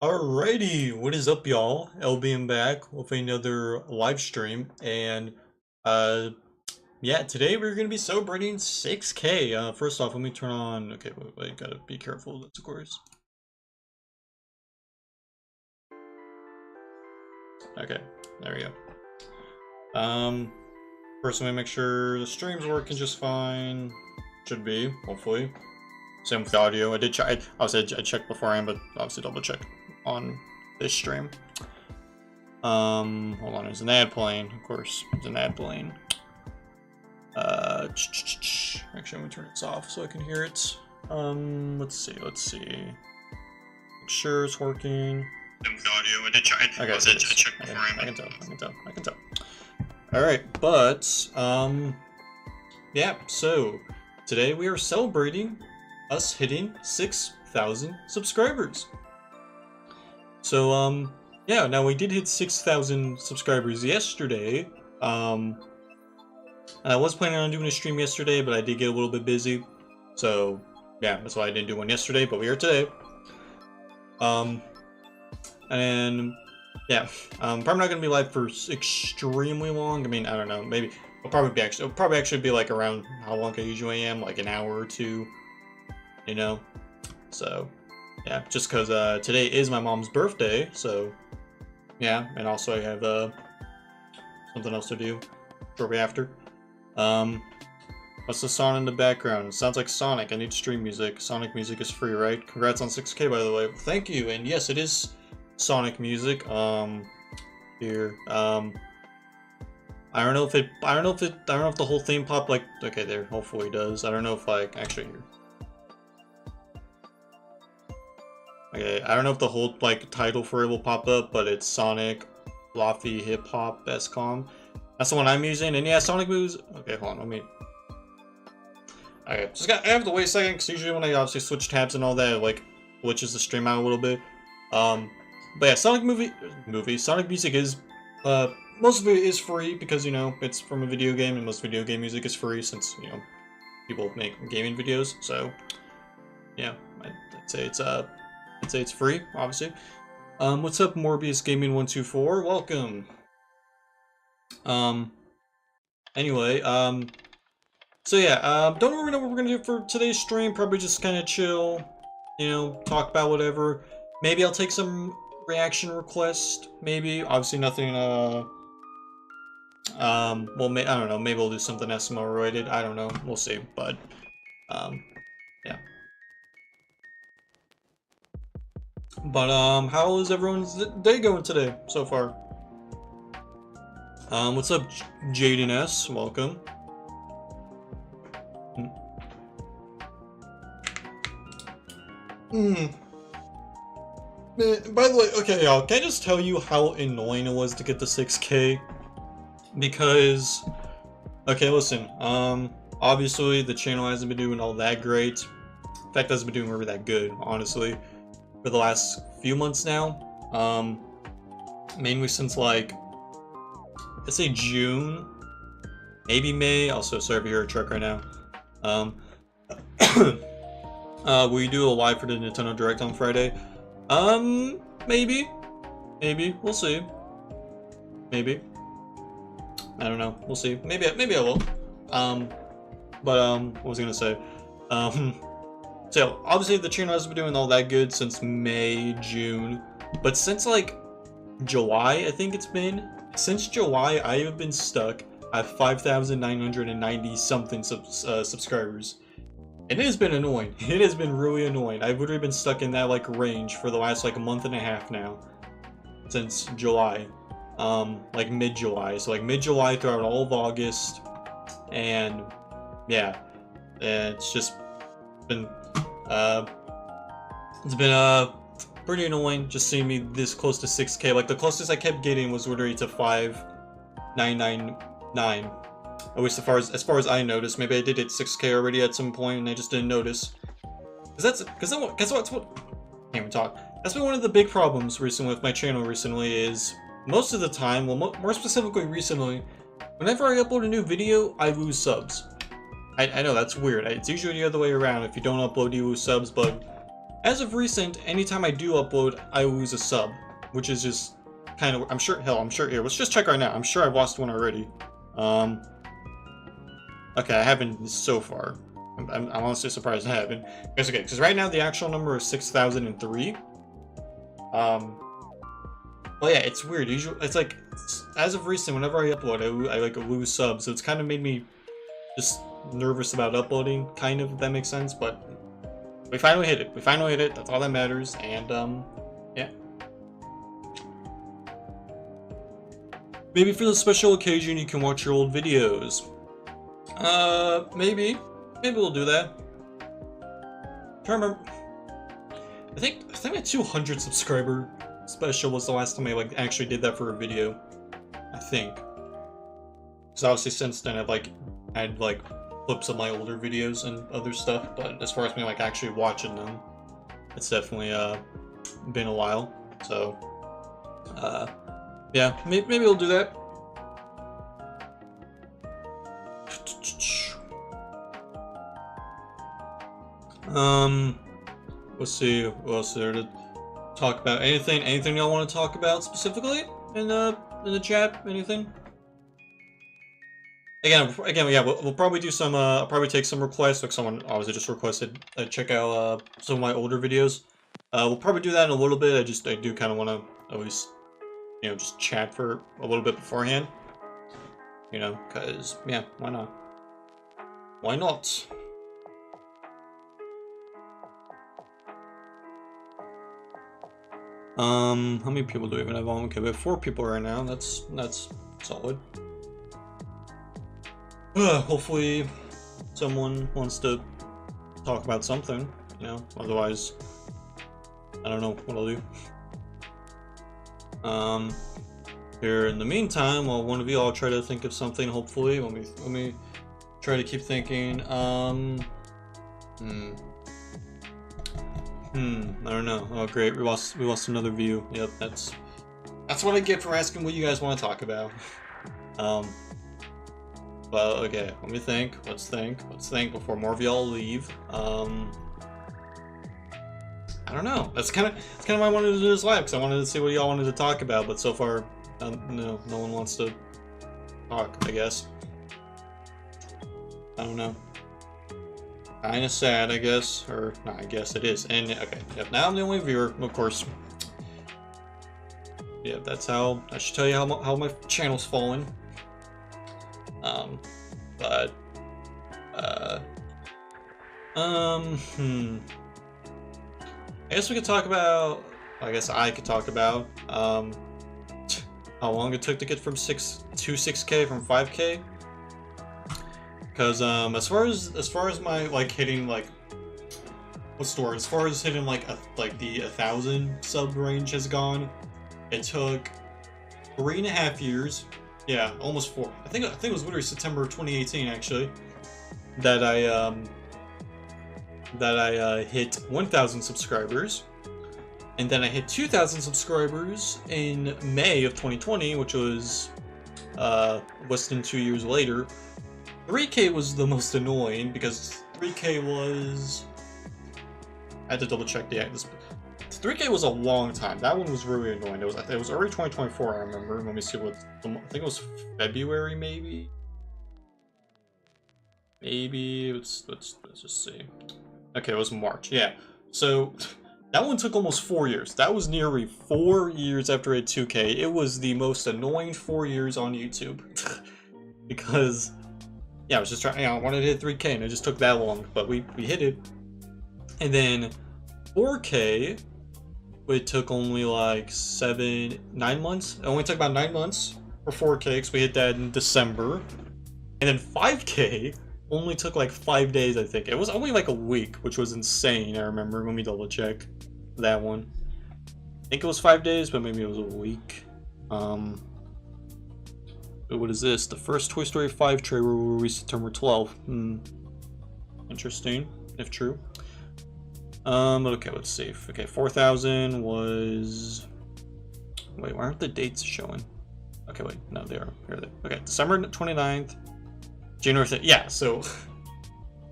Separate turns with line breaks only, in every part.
Alrighty, what is up, y'all? LBM back with another live stream, and uh, yeah, today we're gonna be celebrating 6K. First off, let me turn on. Okay, wait, gotta be careful. That's of course. Okay, there we go. First, let me make sure the stream's working just fine. Should be, hopefully. Same with the audio. I did check. Obviously, I checked beforehand, but obviously double check on this stream. Hold on, there's an ad playing, of course. There's an ad playing. Actually, I'm gonna turn this off so I can hear it. Let's see. Make sure it's working. With the audio, I did check. Okay, I checked beforehand. I can tell. Alright, but, yeah, so, today we are celebrating us hitting 6,000 subscribers. So, yeah, now we did hit 6,000 subscribers yesterday. I was planning on doing a stream yesterday, but I did get a little bit busy. So, yeah, that's why I didn't do one yesterday, but we are today. And, yeah, probably not gonna be live for extremely long. I mean, I don't know, maybe, it'll probably actually be like around how long I usually am, like an hour or two, you know? So, yeah, just because today is my mom's birthday, so yeah, and also I have something else to do shortly after. What's the song in the background? It sounds like Sonic. I need stream music. Sonic music is free, right? Congrats on 6K, by the way. Thank you, and yes, it is Sonic music. Here, I don't know if the whole theme popped like, okay, there, hopefully it does. I don't know if like, actually here. Okay, I don't know if the whole like title for it will pop up, but it's Sonic Lofi Hip Hop Bestcom. That's the one I'm using, and yeah, Sonic moves. Okay, hold on, let me. Okay, I have to wait a second because usually when I obviously switch tabs and all that, it, like glitches the stream out a little bit. But yeah, Sonic music is most of it is free because you know it's from a video game, and most video game music is free since you know people make gaming videos. So yeah, I'd say it's free, obviously. What's up, Morbius Gaming 124? Welcome. Anyway, so yeah, don't really know what we're gonna do for today's stream. Probably just kind of chill, you know, talk about whatever. Maybe I'll take some reaction requests. Maybe, obviously nothing. Well, I don't know. Maybe we'll do something SMO related. I don't know. We'll see. But, yeah. But, how is everyone's day going today so far? What's up, Jaden S? Welcome. By the way, okay, y'all, can I just tell you how annoying it was to get the 6K? Because, okay, listen, obviously the channel hasn't been doing all that great. In fact, it hasn't been doing really that good, honestly, for the last few months now. Mainly since, like, let's say June, maybe May. Also, sorry if you hear a truck right now. Will you do a live for the Nintendo Direct on Friday? Maybe. We'll see. Maybe. I don't know. We'll see. Maybe I will. What was I gonna say? So obviously the channel hasn't been doing all that good since May, June, but since like July, I think it's been. Since July, I have been stuck at 5,990 something subscribers. And it has been annoying. It has been really annoying. I've literally been stuck in that like range for the last like a month and a half now. Since July. Like mid-July. So like mid-July throughout all of August. And yeah. It's just been pretty annoying just seeing me this close to 6K. Like the closest I kept getting was literally to 5,999. At least as far as I noticed. Maybe I did hit 6K already at some point and I just didn't notice. Guess what? Can't even talk. That's been one of the big problems recently with my channel recently is most of the time, well, more specifically recently, whenever I upload a new video, I lose subs. I know that's weird. It's usually the other way around. If you don't upload, you lose subs, but As of recent, anytime I do upload, I lose a sub, which is just kind of, I'm sure, here, let's just check right now. I'm sure I've lost one already. Okay, I haven't so far. I'm honestly surprised I haven't. It's okay, because right now the actual number is 6,003. Well, yeah, it's weird. Usually, it's like, as of recent, whenever I upload, I like lose subs, so it's kind of made me just nervous about uploading, kind of, if that makes sense, but we finally hit it. We finally hit it. That's all that matters, and, yeah. Maybe for the special occasion, you can watch your old videos. Maybe. Maybe we'll do that. I'm trying to remember. I think my 200 subscriber special was the last time I like actually did that for a video. I think. Because obviously since then I've like had like clips of my older videos and other stuff, but as far as me like actually watching them, it's definitely been a while. So yeah, maybe we'll do that. Let's see what else there to talk about. Anything y'all want to talk about specifically in the chat? Anything? Again, yeah, we'll probably do some. I'll probably take some requests. Like someone obviously just requested check out some of my older videos. We'll probably do that in a little bit. I do kind of want to at least, you know, just chat for a little bit beforehand. You know, cause yeah, why not? Why not? How many people do we even have on? Okay, we have 4 people right now. That's solid. Hopefully someone wants to talk about something, you know, otherwise I don't know what I'll do. Here in the meantime, while one of you all try to think of something, hopefully, let me try to keep thinking. I don't know. Oh great, we lost another view. Yep, that's what I get for asking what you guys want to talk about. Well, okay, let me think. Let's think before more of y'all leave. I don't know. That's kind of why I wanted to do this live, because I wanted to see what y'all wanted to talk about, but so far, no one wants to talk, I guess. I don't know. Kinda sad, I guess, or no, I guess it is. And okay, yep, now I'm the only viewer, of course. Yeah, that's how I should tell you how my channel's fallen. But I guess we could talk about. I guess I could talk about how long it took to get from 6K from 5K. Because as far as my like hitting like what's the word? As far as hitting like the 1,000 sub range has gone, it took 3.5 years. Yeah, almost 4. I think it was literally September 2018 actually that I hit 1,000 subscribers, and then I hit 2,000 subscribers in May of 2020, which was less than 2 years later. 3K was the most annoying because 3K was. I had to double check the this. 3K was a long time. That one was really annoying. It was early 2024. I remember. Let me see what. I think it was February, maybe. Maybe let's just see. Okay, it was March. Yeah. So that one took almost 4 years. That was nearly 4 years after I hit 2K. It was the most annoying 4 years on YouTube because. Yeah, I was just trying. You know, I wanted to hit 3K, and it just took that long, but we hit it. And then 4K, it took only like 9 months. It only took about 9 months for 4K, because we hit that in December. And then 5K only took like 5 days, I think. It was only like a week, which was insane. I remember. Let me double check that one. I think it was 5 days, but maybe it was a week. What is this? The first Toy Story 5 trailer will release September 12th. Interesting, if true. Okay, let's see. Okay, 4,000 was. Wait, why aren't the dates showing? Okay, wait, no, they are. Here they. Okay, December 29th, January 3rd. Yeah, so.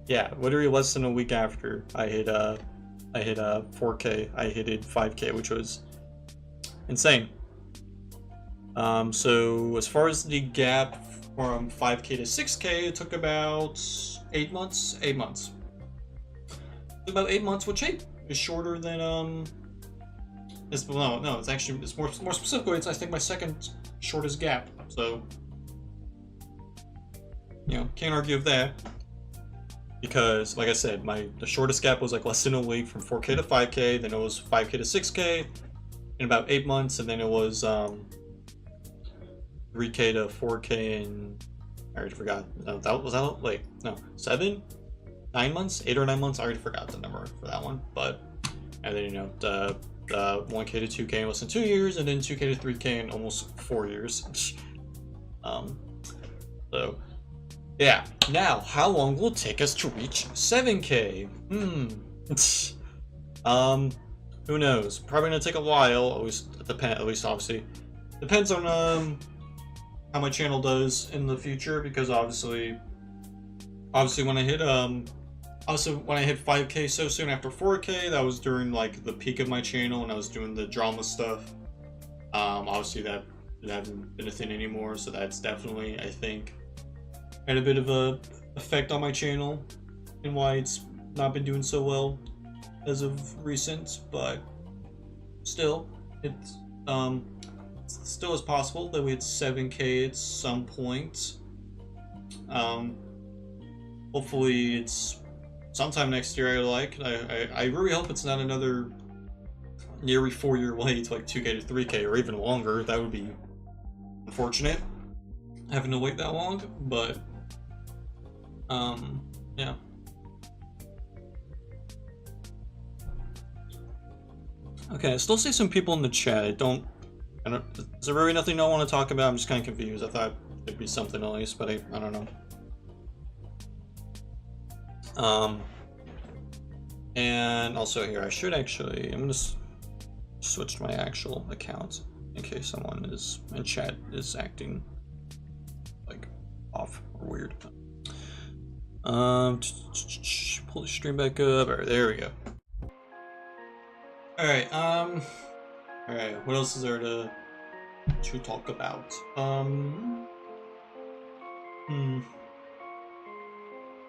Yeah, literally less than a week after I hit I hit 4K. I hit 5K, which was insane. So as far as the gap from 5K to 6K, it took about 8 months. 8 months. About 8 months, which is shorter than it's more specifically, it's I think my second shortest gap. So can't argue with that, because like I said, the shortest gap was like less than a week from 4K to 5K, then it was 5K to 6K in about 8 months, and then it was 3K to 4K in, I already forgot. No, that was 9 months, 8 or 9 months. I already forgot the number for that one, but and then the 1K to 2K in less than 2 years, and then 2K to 3K in almost 4 years. So yeah. Now, how long will it take us to reach 7K? Who knows? Probably gonna take a while. At least obviously depends on how my channel does in the future, because obviously when I hit 5K so soon after 4K, that was during like the peak of my channel, and I was doing the drama stuff. Obviously that hasn't been a thing anymore, so that's definitely, I think, had a bit of a effect on my channel and why it's not been doing so well as of recent. But still, it's still is possible that we hit 7K at some point. Hopefully it's sometime next year. I really hope it's not another nearly 4-year wait to like 2K to 3K or even longer. That would be unfortunate, having to wait that long, but yeah. Okay, I still see some people in the chat. I don't, is there really nothing I want to talk about? I'm just kind of confused. I thought there'd be something at least, but I don't know. And also here, I should actually, I'm gonna switch to my actual account in case someone is in chat is acting like off or weird. Pull the stream back up. Alright, there we go. Alright, alright, what else is there to talk about?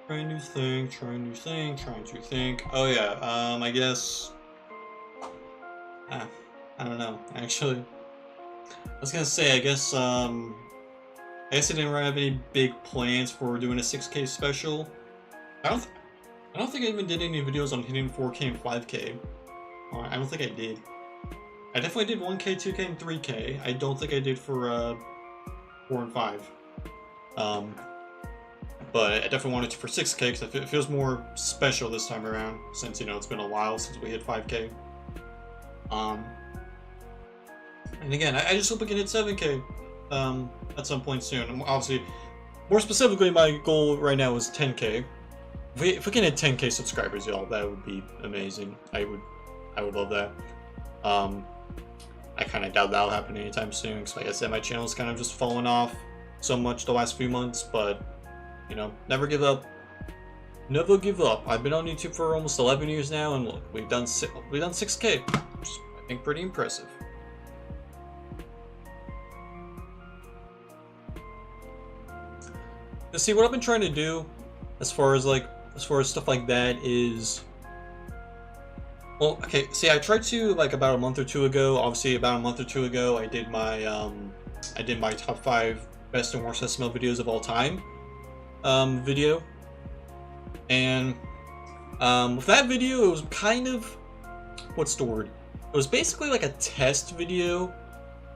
Trying to think. Oh yeah, I guess, I don't know, actually. I was gonna say, I guess I didn't really have any big plans for doing a 6K special. I don't think I even did any videos on hitting 4K and 5K. I don't think I did. I definitely did 1K, 2K, and 3K. I don't think I did for 4 and 5. But I definitely wanted to for 6K because it feels more special this time around, since it's been a while since we hit 5K. And again, I just hope we can hit 7K at some point soon. And obviously, more specifically, my goal right now is 10K. If we can hit 10K subscribers, y'all, that would be amazing. I would love that. I kind of doubt that'll happen anytime soon, because like I said, my channel's kind of just fallen off so much the last few months. But never give up. Never give up. I've been on YouTube for almost 11 years now, and look, we've done 6K, which is, I think, pretty impressive. To see what I've been trying to do, as far as stuff like that is, well, okay. See, I tried to about a month or two ago. Obviously, about a month or two ago, I did my top 5 best and worst SML videos of all time video, and with that video, it was kind of, what's the word? It was basically like a test video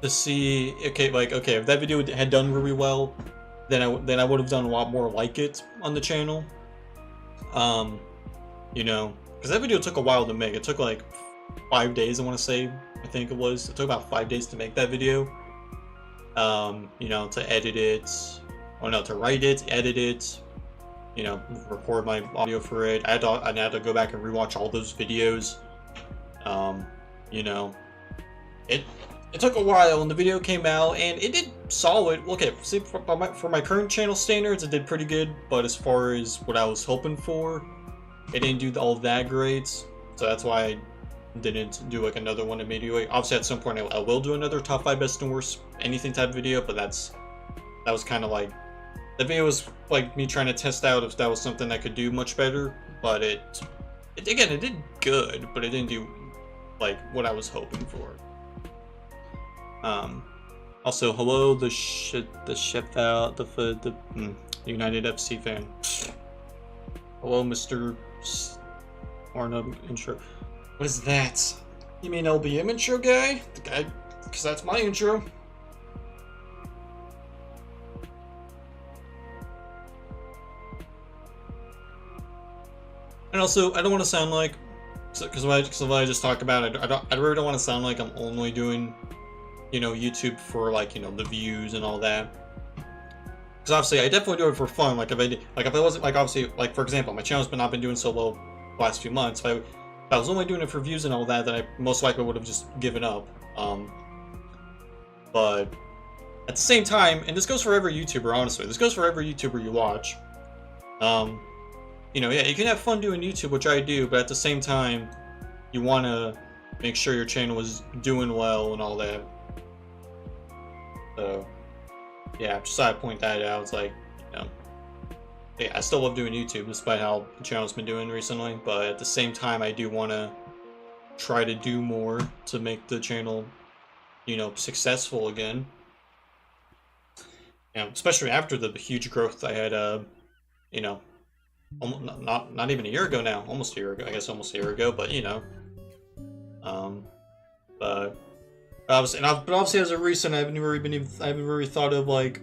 to see, okay, if that video had done really well, then I would have done a lot more like it on the channel. Because that video took a while to make. It took like 5 days, I want to say. I think it was. It took about 5 days to make that video. To edit it, to write it, edit it, record my audio for it. I had to go back and rewatch all those videos. It took a while, and the video came out, and it did solid. Okay, see, for my current channel standards, it did pretty good, but as far as what I was hoping for, it didn't do all that great. So that's why I didn't do like another one immediately. Obviously, at some point, I will do another top 5 best and worst anything type video, but that was kind of like, the video was like me trying to test out if that was something I could do much better. But it did good, but it didn't do like what I was hoping for. Also, hello, the United FC fan. Hello, Mr. Arnub intro. What is that? You mean LBM intro guy? The guy, because that's my intro. And also, I don't want to sound like, because what I just talked about, I really don't want to sound like I'm only doing, you know, YouTube for like, you know, the views and all that. Because obviously, I definitely do it for fun. Like if I wasn't like, obviously, like for example, my channel's not been doing so well the last few months. If I was only doing it for views and all that, then I most likely would have just given up. But at the same time, and this goes for every YouTuber, honestly, this goes for every YouTuber you watch. You know, yeah, you can have fun doing YouTube, which I do, but at the same time, you want to make sure your channel is doing well and all that. So, yeah, just thought I'd point that out. It's like, you know, yeah, I still love doing YouTube despite how the channel's been doing recently, but at the same time, I do want to try to do more to make the channel, you know, successful again. You know, especially after the huge growth I had, you know, not even a year ago now, almost a year ago, I guess almost a year ago, but you know, but obviously as of recent, I haven't really thought of like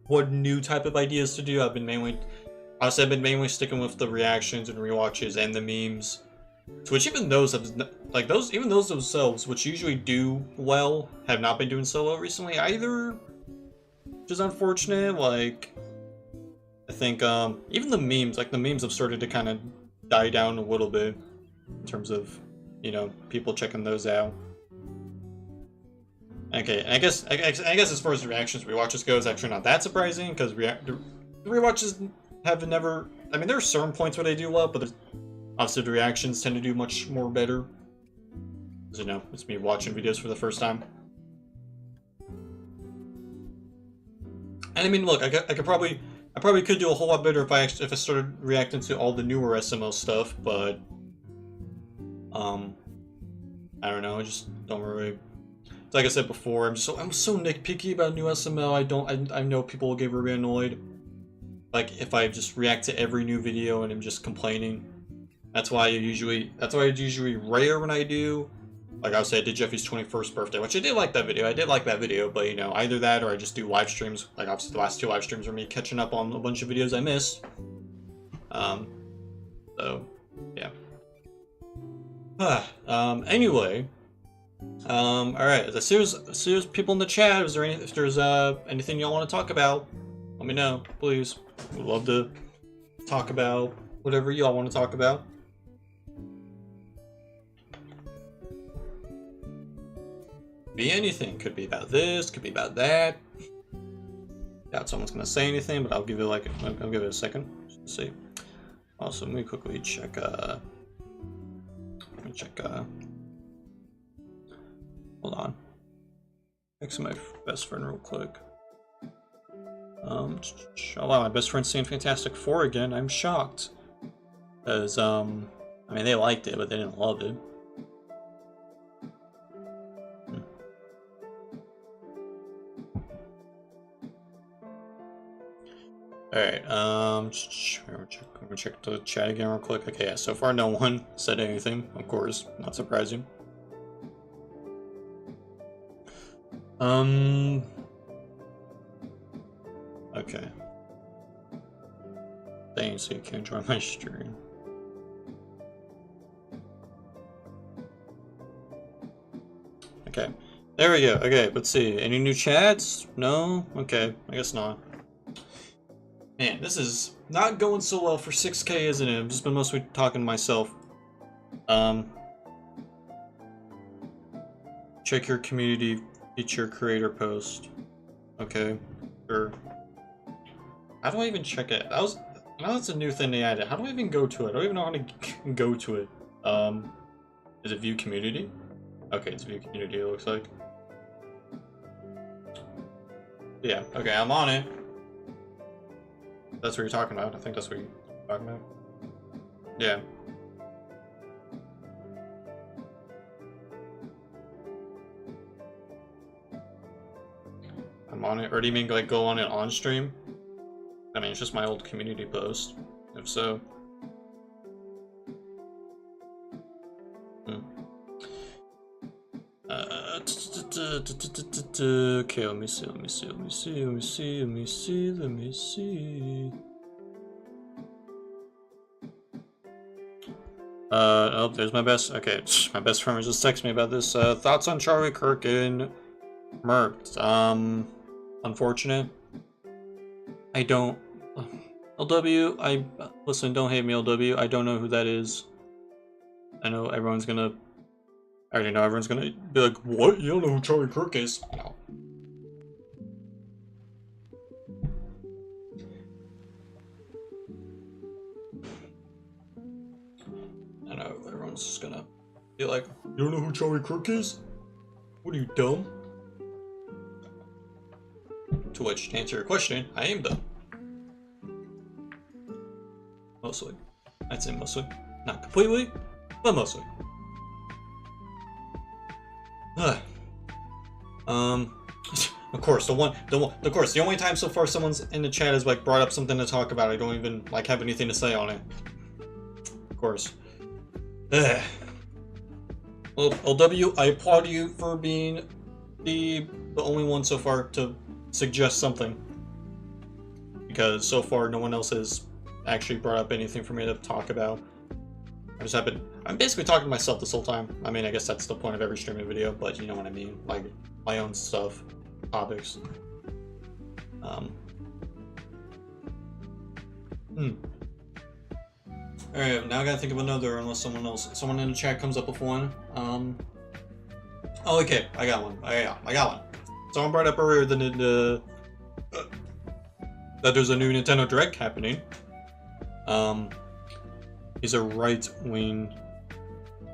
what new type of ideas to do. I've been mainly sticking with the reactions and rewatches and the memes, which even those themselves, which usually do well, have not been doing so well recently either, which is unfortunate. Like, I think even the memes have started to kind of die down a little bit in terms of, you know, people checking those out. Okay, and I guess as far as reactions rewatches go, it's actually not that surprising because rewatches have never. I mean, there are certain points where they do well, but obviously the reactions tend to do much more better. Because, you know, it's me watching videos for the first time. And I mean, look, I probably could do a whole lot better if I started reacting to all the newer SML stuff, but I don't know. I just don't really. Like I said before, I'm so nitpicky about new SML. I know people will get really annoyed. Like if I just react to every new video and I'm just complaining. That's why I usually rare when I do. Like I said, I did Jeffy's 21st birthday, which I did like that video. But you know, either that or I just do live streams. Like obviously the last 2 live streams are me catching up on a bunch of videos I missed. So yeah. Anyway. Alright, as soon as people in the chat, if there's anything y'all want to talk about, let me know, please. We'd love to talk about whatever y'all want to talk about. Be anything, could be about this, could be about that. Doubt someone's gonna say anything, but I'll give it a second just to see. Also, let me quickly check hold on. Next to my best friend real quick. Oh wow, my best friend's seeing Fantastic Four again. I'm shocked. Because, I mean, they liked it, but they didn't love it. Alright, I'm gonna check the chat again real quick. Okay, yeah, so far no one said anything, of course, not surprising. Okay. Dang, so you can't join my stream. Okay. There we go. Okay, let's see. Any new chats? No? Okay, I guess not. Man, this is not going so well for 6K, isn't it? I've just been mostly talking to myself. Check your community feature creator post. Okay, sure. How do I even check it? I know that's a new thing they added. How do I even go to it? I don't even know how to go to it. Is it view community? Okay, it's view community, it looks like. Yeah, okay, I'm on it. That's what you're talking about. I think that's what you're talking about. Yeah. I'm on it. Or do you mean like go on it on stream? I mean, it's just my old community post. If so. Okay, let me see. Oh, there's my best. Okay, my best friend just texted me about this. Thoughts on Charlie Kirk and Mercked? Unfortunate. I don't. LW, listen, don't hate me, LW. I don't know who that is. I know everyone's gonna. I already know everyone's gonna be like, what? You don't know who Charlie Kirk is? No. I know everyone's just gonna be like, you don't know who Charlie Kirk is? What are you, dumb? To which, to answer your question, I am dumb. Mostly. I'd say mostly. Not completely, but mostly. Of course, the only time so far someone's in the chat has like brought up something to talk about, I don't even like have anything to say on it. Of course. Well, LW, I applaud you for being the only one so far to suggest something. Because so far no one else has actually brought up anything for me to talk about. I'm basically talking to myself this whole time. I mean, I guess that's the point of every streaming video, but you know what I mean. Like, my own stuff, topics. Alright, now I gotta think of another, unless someone in the chat comes up with one. Oh, okay, I got one. I got one. Someone brought up earlier that there's a new Nintendo Direct happening. He's a right-wing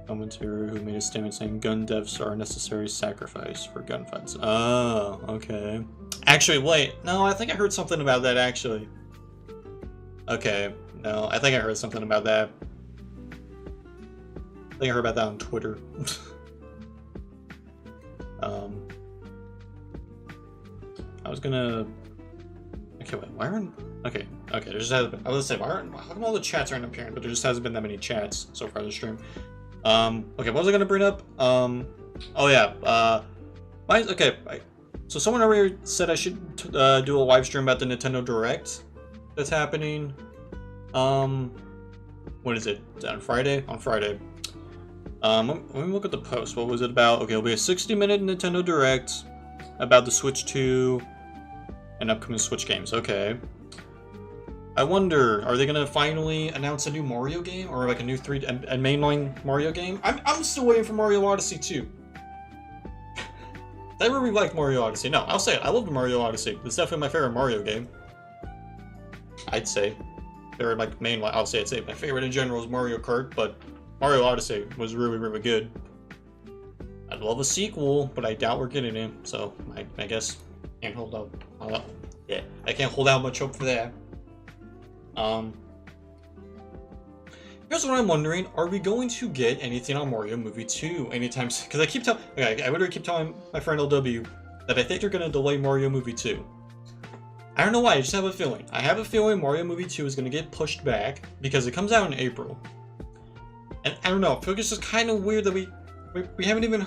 commentator who made a statement saying gun deaths are a necessary sacrifice for gunfights. Oh, okay. Actually, wait. No, I think I heard something about that, actually. Okay. No, I think I heard something about that. I think I heard about that on Twitter. I was gonna... Okay, wait, why aren't... Okay, there just hasn't been... I was gonna say, how come all the chats aren't appearing, but there just hasn't been that many chats so far this stream. Okay, what was I gonna bring up? Oh yeah, so someone already said I should do a live stream about the Nintendo Direct that's happening. What is it? On Friday? On Friday. Let me look at the post. What was it about? Okay, it'll be a 60-minute Nintendo Direct about the Switch 2 and upcoming Switch games. Okay. I wonder, are they gonna finally announce a new Mario game or like a new a mainline Mario game? I'm still waiting for Mario Odyssey 2. I really like Mario Odyssey. No, I'll say it. I love Mario Odyssey. It's definitely my favorite Mario game. I'd say. They're like mainline. I'll say my favorite in general is Mario Kart, but Mario Odyssey was really, really good. I'd love a sequel, but I doubt we're getting it. So I guess can't hold out. Yeah, I can't hold out much hope for that. Here's what I'm wondering: are we going to get anything on Mario Movie 2 anytime soon? Because I literally keep telling my friend LW that I think they're going to delay Mario Movie 2. I don't know why. I just have a feeling. I have a feeling Mario Movie 2 is going to get pushed back because it comes out in April. And I don't know. I feel like it's just kind of weird that we haven't even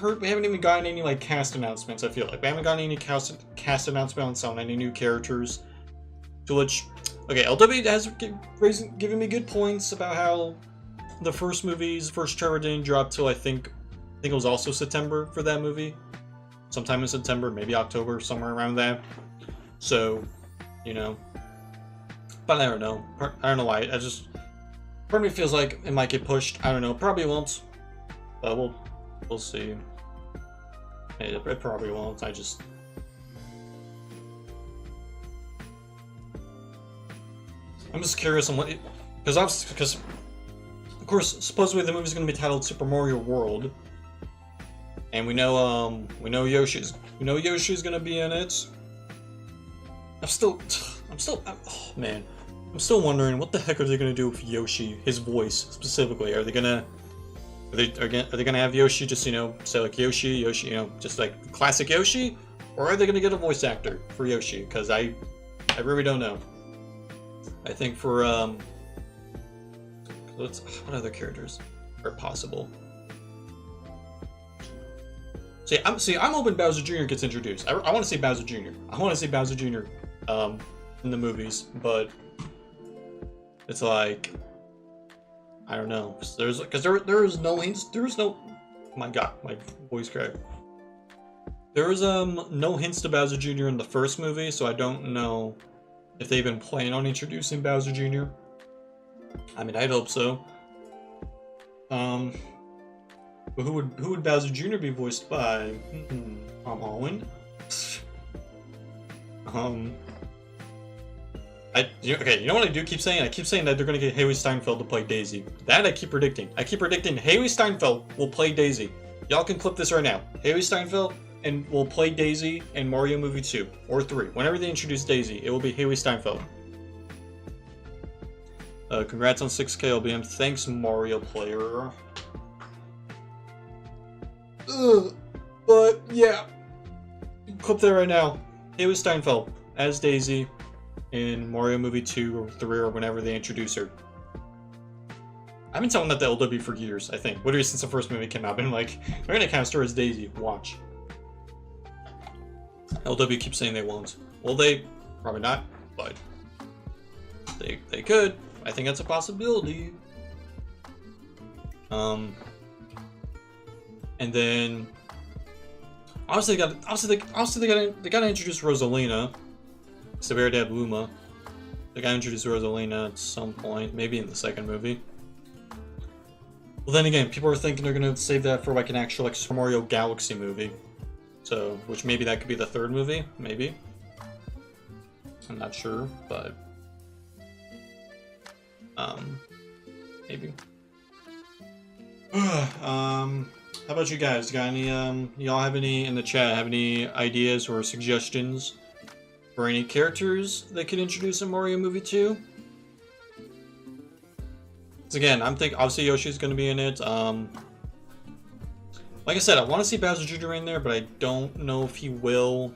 gotten any like cast announcements. I feel like we haven't gotten any cast announcements on any new characters. To which, okay, LW has given me good points about how the first trailer didn't drop till I think it was also September for that movie, sometime in September, maybe October, somewhere around that. So, you know, but I don't know. I don't know why. Part of me feels like it might get pushed. I don't know. Probably won't, but we'll see. It probably won't. I'm just curious on what, because of course, supposedly the movie's gonna be titled Super Mario World, and we know Yoshi's gonna be in it. Oh man, I'm still wondering what the heck are they gonna do with Yoshi, his voice specifically. Are they gonna have Yoshi just, you know, say like Yoshi, you know, just like classic Yoshi, or are they gonna get a voice actor for Yoshi? Because I really don't know. I think for what other characters are possible? I'm hoping Bowser Jr. gets introduced. I want to see Bowser Jr. I want to see Bowser Jr. In the movies, but it's like I don't know. There is no hints. Oh my god, my voice cracked. There was no hints to Bowser Jr. in the first movie, so I don't know if they even plan on introducing Bowser Jr. I mean, I'd hope so. But who would Bowser Jr. be voiced by? Tom Holland. Okay, you know what I do keep saying? I keep saying that they're gonna get Haley Steinfeld to play Daisy. That I keep predicting. I keep predicting Haley Steinfeld will play Daisy. Y'all can clip this right now. Haley Steinfeld and will play Daisy in Mario Movie 2 or 3. Whenever they introduce Daisy, it will be Haley Steinfeld. Congrats on 6K LBM. Thanks, Mario player. But yeah, clip that right now. Haley Steinfeld as Daisy in Mario Movie 2 or 3 or whenever they introduce her. I've been telling that to LW for years, I think. Literally since the first movie came out. I've been like, they're gonna cast her as Daisy. Watch. LW keeps saying they won't. Well, they probably not, but they could. I think that's a possibility. And then obviously they gotta introduce Rosalina. So we already have Luma. They gotta introduce Rosalina at some point, maybe in the second movie. Well, then again, people are thinking they're gonna save that for like an actual like Super Mario Galaxy movie. So, which maybe that could be the third movie, maybe. I'm not sure, but maybe. How about you guys? Got any y'all have any in the chat? Have any ideas or suggestions for any characters they could introduce in Mario Movie 2? Because again, I'm thinking obviously Yoshi's gonna be in it. Like I said, I want to see Bowser Jr. in there, but I don't know if he will.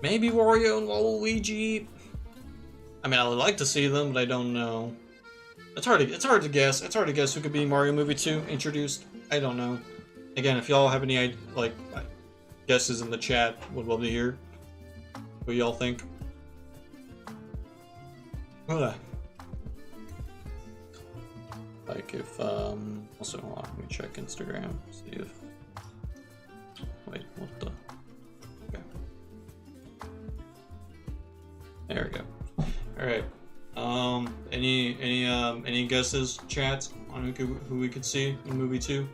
Maybe Wario and Waluigi. I mean, I would like to see them, but I don't know. It's hard to guess. It's hard to guess who could be in Mario Movie 2 introduced. I don't know. Again, if y'all have any like guesses in the chat, would love to hear what y'all think. Like if also hold on, let me check Instagram, see if wait, what the okay. There we go. Alright. Any guesses, chat, on who we could see in movie 2?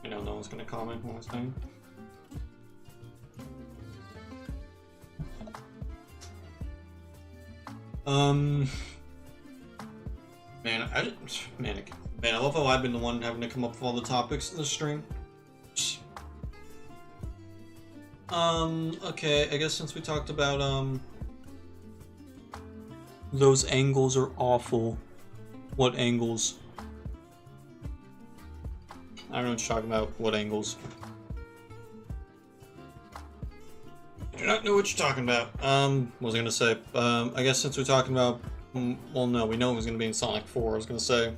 I know no one's gonna comment last time. Man, I love how I've been the one having to come up with all the topics in the stream. Okay, I guess since we talked about, those angles are awful. What angles? I don't know what you're talking about. What angles? I do not know what you're talking about. What was I gonna say? I guess since we're talking about, well, no, we know it was gonna be in Sonic 4. I was gonna say,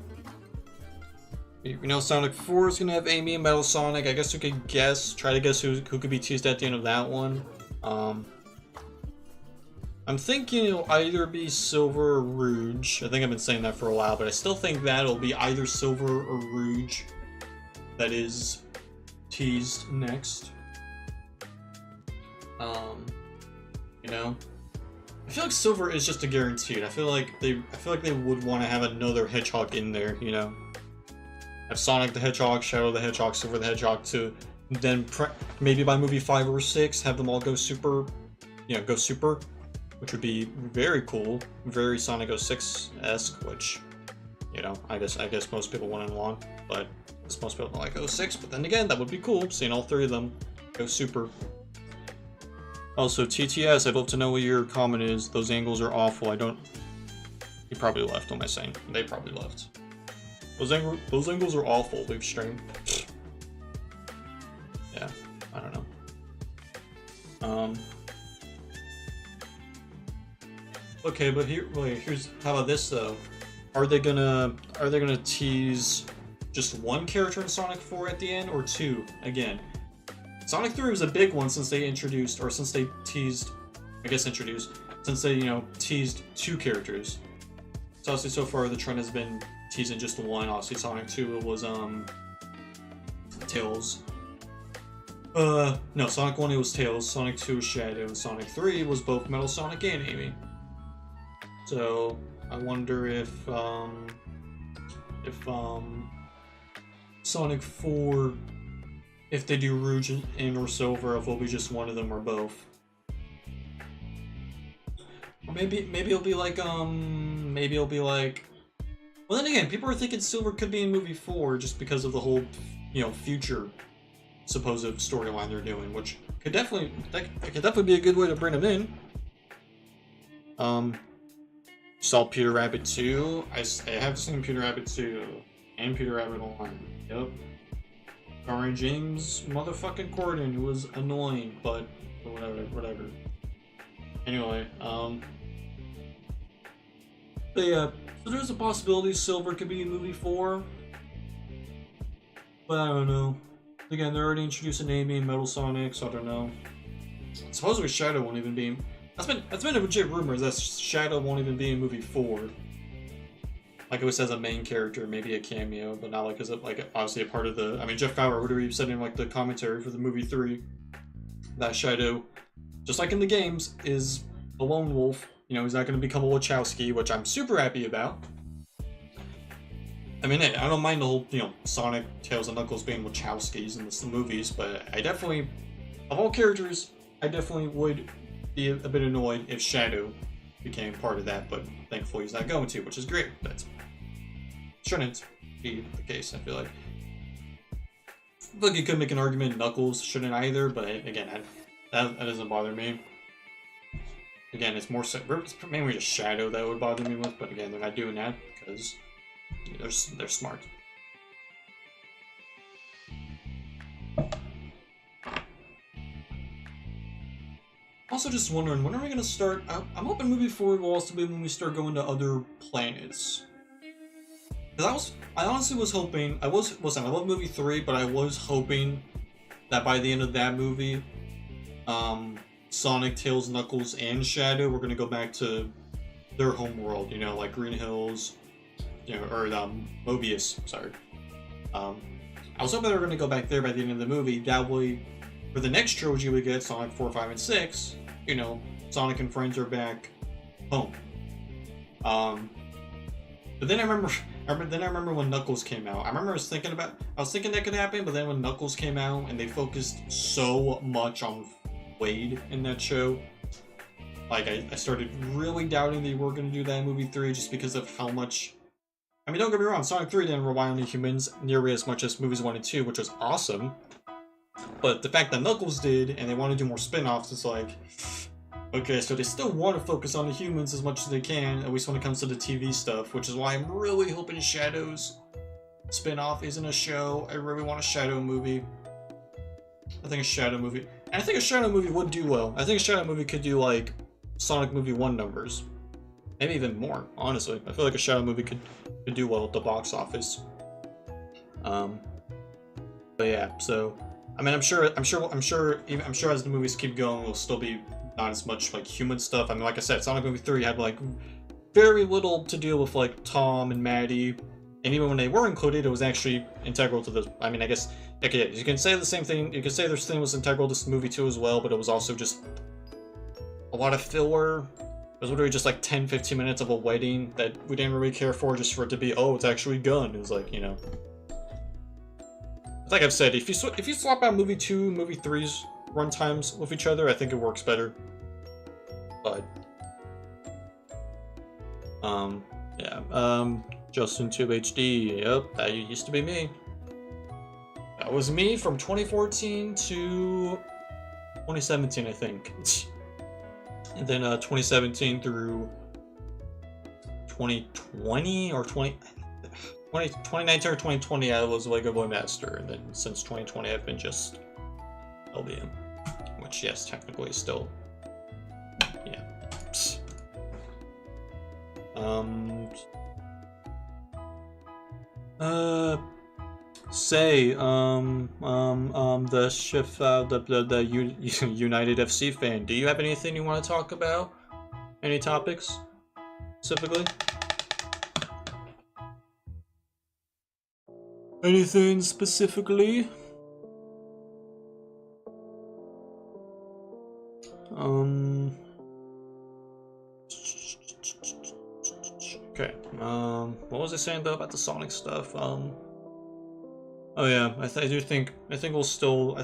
we know Sonic 4 is gonna have Amy and Metal Sonic. I guess we could try to guess who could be teased at the end of that one. I'm thinking it'll either be Silver or Rouge. I think I've been saying that for a while, but I still think that it'll be either Silver or Rouge that is teased next. You know, I feel like Silver is just a guaranteed. I feel like they would want to have another Hedgehog in there. You know, have Sonic the Hedgehog, Shadow the Hedgehog, Silver the Hedgehog, to then maybe by movie 5 or 6 have them all go super. You know, go super. which would be very cool, very Sonic 06-esque, which, you know, I guess most people wouldn't want, but most people don't like 06, but then again, that would be cool, seeing all three of them go super. Also, TTS, I'd love to know what your comment is. Those angles are awful. He probably left, what am I saying? They probably left. Those angles are awful, leave stream. Yeah, I don't know. Okay, but here's how about this though? Are they gonna tease just one character in Sonic 4 at the end, or two again? Sonic 3 was a big one since they teased, since they, you know, teased two characters. So obviously so far the trend has been teasing just one. Obviously Sonic 2 it was Tails. No, Sonic 1 it was Tails, Sonic 2 was Shadow, and Sonic 3 was both Metal Sonic and Amy. So I wonder if Sonic 4, if they do Rouge and or Silver, if it'll be just one of them or both. Or maybe it'll be like well then again, people are thinking Silver could be in movie 4 just because of the whole, you know, future supposed storyline they're doing, which could definitely be a good way to bring him in. Saw Peter Rabbit 2. I have seen Peter Rabbit 2 and Peter Rabbit 1. Yep. Starring James motherfucking Corden, who was annoying, but whatever. Anyway, but yeah, so there's a possibility Silver could be in movie 4, but I don't know. Again, they're already introducing Amy and Metal Sonic, so I don't know. Supposedly Shadow won't even be. That's been a legit rumor that Shadow won't even be in movie 4. Like it was as a main character, maybe a cameo, but not like as obviously a part of the. I mean, Jeff Fowler, whatever he said in like the commentary for the movie 3, that Shadow, just like in the games, is a lone wolf. You know, he's not going to become a Wachowski, which I'm super happy about. I mean, I don't mind the whole, you know, Sonic, Tails, and Knuckles being Wachowskis in the movies, but I definitely, of all characters, I definitely would be a bit annoyed if Shadow became part of that, but thankfully he's not going to, which is great. That shouldn't be the case, I feel like. Look, you could make an argument Knuckles shouldn't either, but again, that doesn't bother me. Again, it's mainly just Shadow that would bother me with, but again, they're not doing that because they're smart. Also, just wondering, when are we gonna start? I'm hoping movie 4 will also be when we start going to other planets. Because I honestly was hoping, listen, I love movie 3, but I was hoping that by the end of that movie, Sonic, Tails, Knuckles, and Shadow were gonna go back to their home world, you know, like Green Hills, you know, or Mobius, sorry. I was hoping they were gonna go back there by the end of the movie. That way, for the next trilogy we get, Sonic 4, 5, and 6, you know, Sonic and friends are back home. But then I remember when Knuckles came out. I was thinking that could happen, but then when Knuckles came out and they focused so much on Wade in that show, like I started really doubting they were going to do that in movie 3 just because of how much. I mean, don't get me wrong, Sonic 3 didn't rely on the humans nearly as much as movies 1 and 2, which was awesome. But the fact that Knuckles did, and they want to do more spin-offs, it's like, okay, so they still want to focus on the humans as much as they can, at least when it comes to the TV stuff, which is why I'm really hoping Shadow's spin-off isn't a show. I really want a Shadow movie. I think a Shadow movie would do well. I think a Shadow movie could do, like, Sonic movie 1 numbers. Maybe even more, honestly. I feel like a Shadow movie could do well at the box office. But yeah, so I mean, I'm sure as the movies keep going, will still be not as much like human stuff. I mean, like I said, Sonic movie 3 had like very little to deal with like Tom and Maddie, and even when they were included, it was actually integral to the. I mean, I guess okay, you can say the same thing. You can say this thing was integral to this movie too as well, but it was also just a lot of filler. It was literally just like 10-15 minutes of a wedding that we didn't really care for, just for it to be, oh, it's actually Gun. It was like, you know. Like I've said, if you swap out movie 2, movie 3's runtimes with each other, I think it works better. But Yeah. Justin Tube HD. Yep, that used to be me. That was me from 2014 to 2017, I think. And then 2017 through 2020 or 2019 or 2020, I was Lego Boy Master, and then since 2020, I've been just LBM, which yes, technically is still, yeah. The shift, the United FC fan. Do you have anything you want to talk about? Any topics specifically? Anything specifically? Okay. What was I saying though about the Sonic stuff? Oh yeah, I think they will still,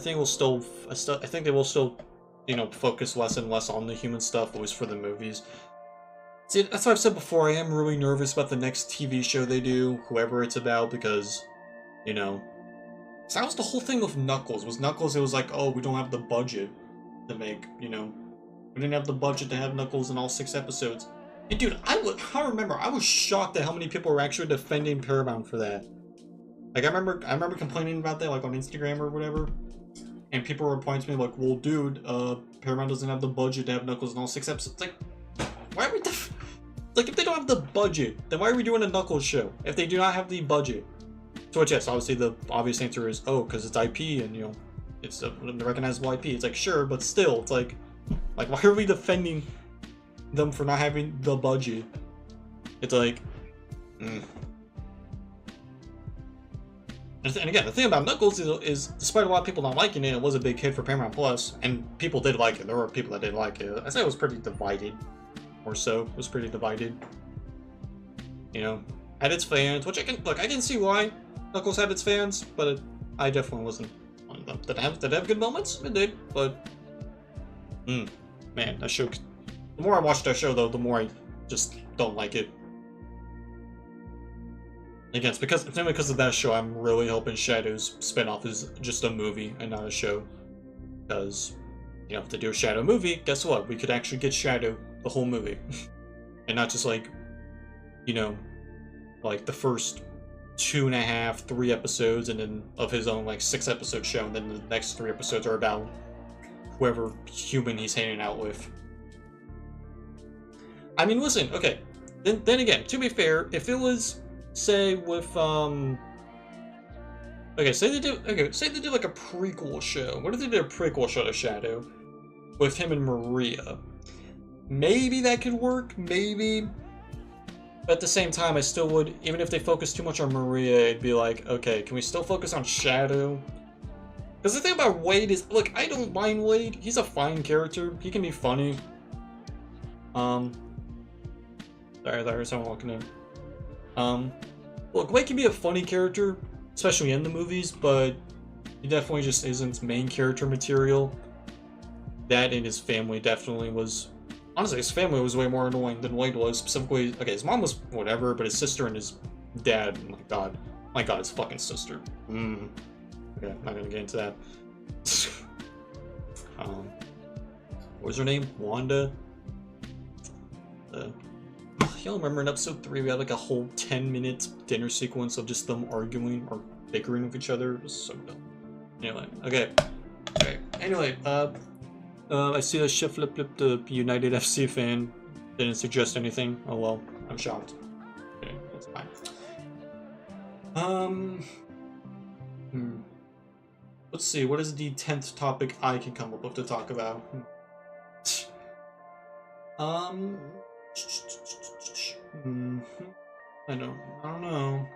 you know, focus less and less on the human stuff, at least for the movies. See, that's what I've said before. I am really nervous about the next TV show they do, whoever it's about, because, you know, so that was the whole thing with Knuckles. It was like, oh, we don't have the budget to make, you know, we didn't have the budget to have Knuckles in all 6 episodes. And dude, I remember, I was shocked at how many people were actually defending Paramount for that. Like, I remember complaining about that, like, on Instagram or whatever, and people were pointing to me like, well, dude, Paramount doesn't have the budget to have Knuckles in all 6 episodes. Like, why are we like, if they don't have the budget, then why are we doing a Knuckles show? If they do not have the budget. So, yes, obviously the obvious answer is, oh, because it's IP, and, you know, it's a recognizable IP. It's like, sure, but still, it's like, why are we defending them for not having the budget? It's like, And again, the thing about Knuckles is, despite a lot of people not liking it, it was a big hit for Paramount Plus, and people did like it. There were people that did like it. I'd say it was pretty divided, or so. It was pretty divided. You know, had its fans, which I can see why Knuckles had its fans, but I definitely wasn't one of them. Did it have good moments? It did, but man, that show. The more I watch that show, though, the more I just don't like it. Again, it's mainly because of that show. I'm really hoping Shadow's spinoff is just a movie and not a show. Because, you know, if they do a Shadow movie, guess what? We could actually get Shadow the whole movie. And not just like, you know, like the first 2.5, 3 episodes, and then of his own like 6-episode show, and then the next 3 episodes are about whoever human he's hanging out with. I mean, listen, okay. Then again, to be fair, if it was, say, with say they did like a prequel show. What if they did a prequel show to Shadow with him and Maria? Maybe that could work, maybe. But at the same time, I still would, even if they focus too much on Maria, it'd be like, okay, can we still focus on Shadow? Because the thing about Wade is, look, I don't mind Wade. He's a fine character. He can be funny. Sorry, there's someone walking in. Look, Wade can be a funny character, especially in the movies, but he definitely just isn't main character material. That and his family definitely was... Honestly, his family was way more annoying than Wade was. Specifically, okay, his mom was whatever, but his sister and his dad, my god, his fucking sister. Okay, I'm not gonna get into that. What was her name? Wanda? Y'all remember in episode 3 we had like a whole 10-minute dinner sequence of just them arguing or bickering with each other? It was so dumb. Anyway, okay. Anyway, I see that Chef Flip Flip, the United FC fan, didn't suggest anything. Oh well, I'm shocked. Okay, that's fine. Let's see, what is the 10th topic I can come up with to talk about? I don't know.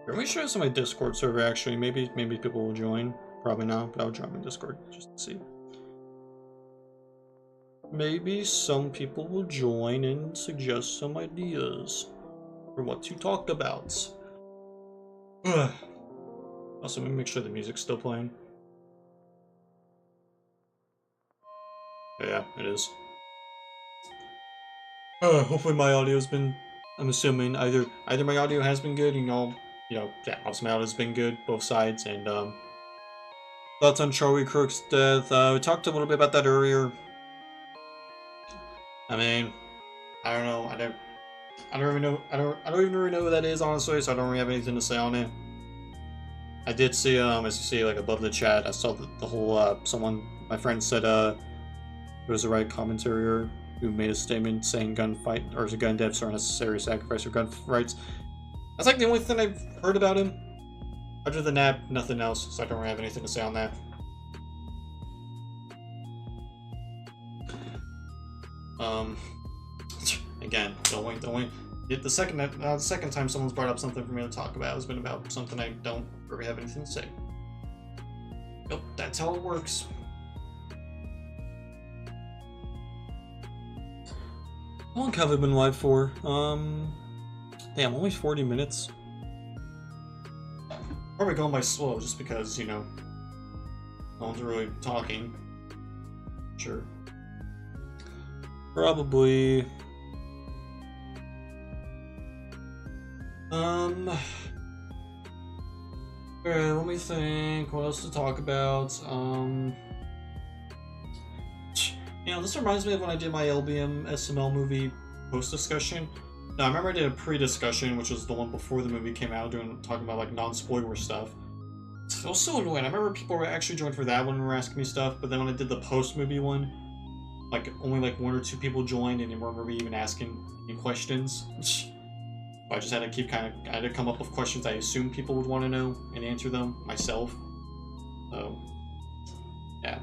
Can we share this on my Discord server, actually? Maybe people will join. Probably not, but I'll join my Discord just to see. Maybe some people will join and suggest some ideas for what to talk about. Also, let me make sure the music's still playing. Yeah, it is. Hopefully my audio's been. I'm assuming either my audio has been good, and yeah, obviously my audio's been good, both sides, and thoughts on Charlie Kirk's death. We talked a little bit about that earlier. I mean, I don't know. I don't even know. I don't even really know who that is, honestly. So I don't really have anything to say on it. I did see, as you see, like above the chat, I saw the whole. My friend said, it was the right commentator who made a statement saying gunfight or gun deaths are a necessary sacrifice for gun rights. That's like the only thing I've heard about him. Other than that, nothing else. So I don't really have anything to say on that. Again, the second time someone's brought up something for me to talk about has been about something I don't really have anything to say. Yep, that's how it works. How long have I been live for? Damn, only 40 minutes. Probably going by slow, just because, no one's really talking. Sure. Probably. Alright, let me think. What else to talk about? This reminds me of when I did my LBM SML movie post-discussion. No, I remember I did a pre-discussion, which was the one before the movie came out, talking about, like, non-spoiler stuff. It was so annoying. I remember people were actually joined for that one and were asking me stuff, but then when I did the post-movie one, like, only, like, 1 or 2 people joined, and they weren't really even asking any questions. I just had to I had to come up with questions I assumed people would want to know and answer them myself. So, yeah.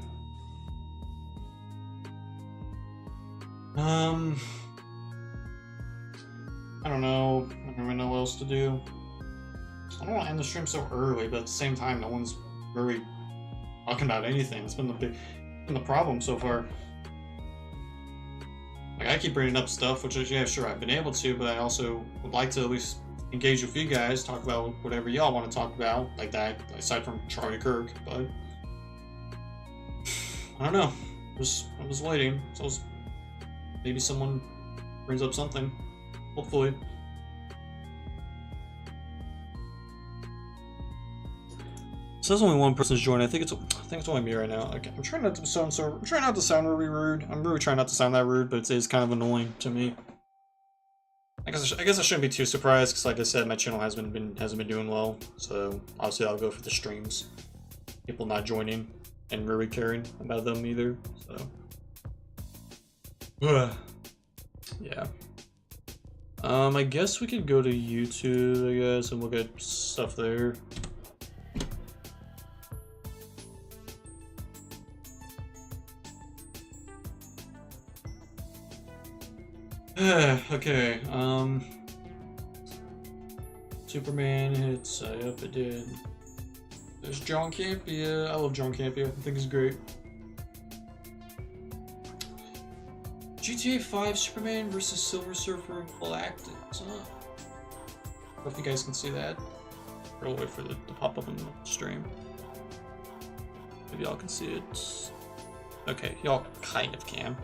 I don't know. I don't really know what else to do. I don't want to end the stream so early, but at the same time, no one's really talking about anything. It's been the problem so far. Like, I keep bringing up stuff, which is, yeah, sure, I've been able to, but I also would like to at least engage with you guys, talk about whatever y'all want to talk about, like that, aside from Charlie Kirk, but I don't know. I was waiting, so maybe someone brings up something, hopefully. It says only one person's joined. I think it's only me right now. Okay, I'm trying not to sound really rude. I'm really trying not to sound that rude, but it is kind of annoying to me. I guess I shouldn't be too surprised because, like I said, my channel hasn't been doing well. So obviously I'll go for the streams. People not joining and really caring about them either. So yeah. I guess we could go to YouTube, I guess, and look at stuff there. Okay, Superman hits, yep it did. There's John Campea. I love John Campea, I think he's great. GTA 5 Superman versus Silver Surfer and Galactus. I don't know if you guys can see that. I'll wait for it to pop up in the stream. Maybe y'all can see it. Okay, y'all kind of can.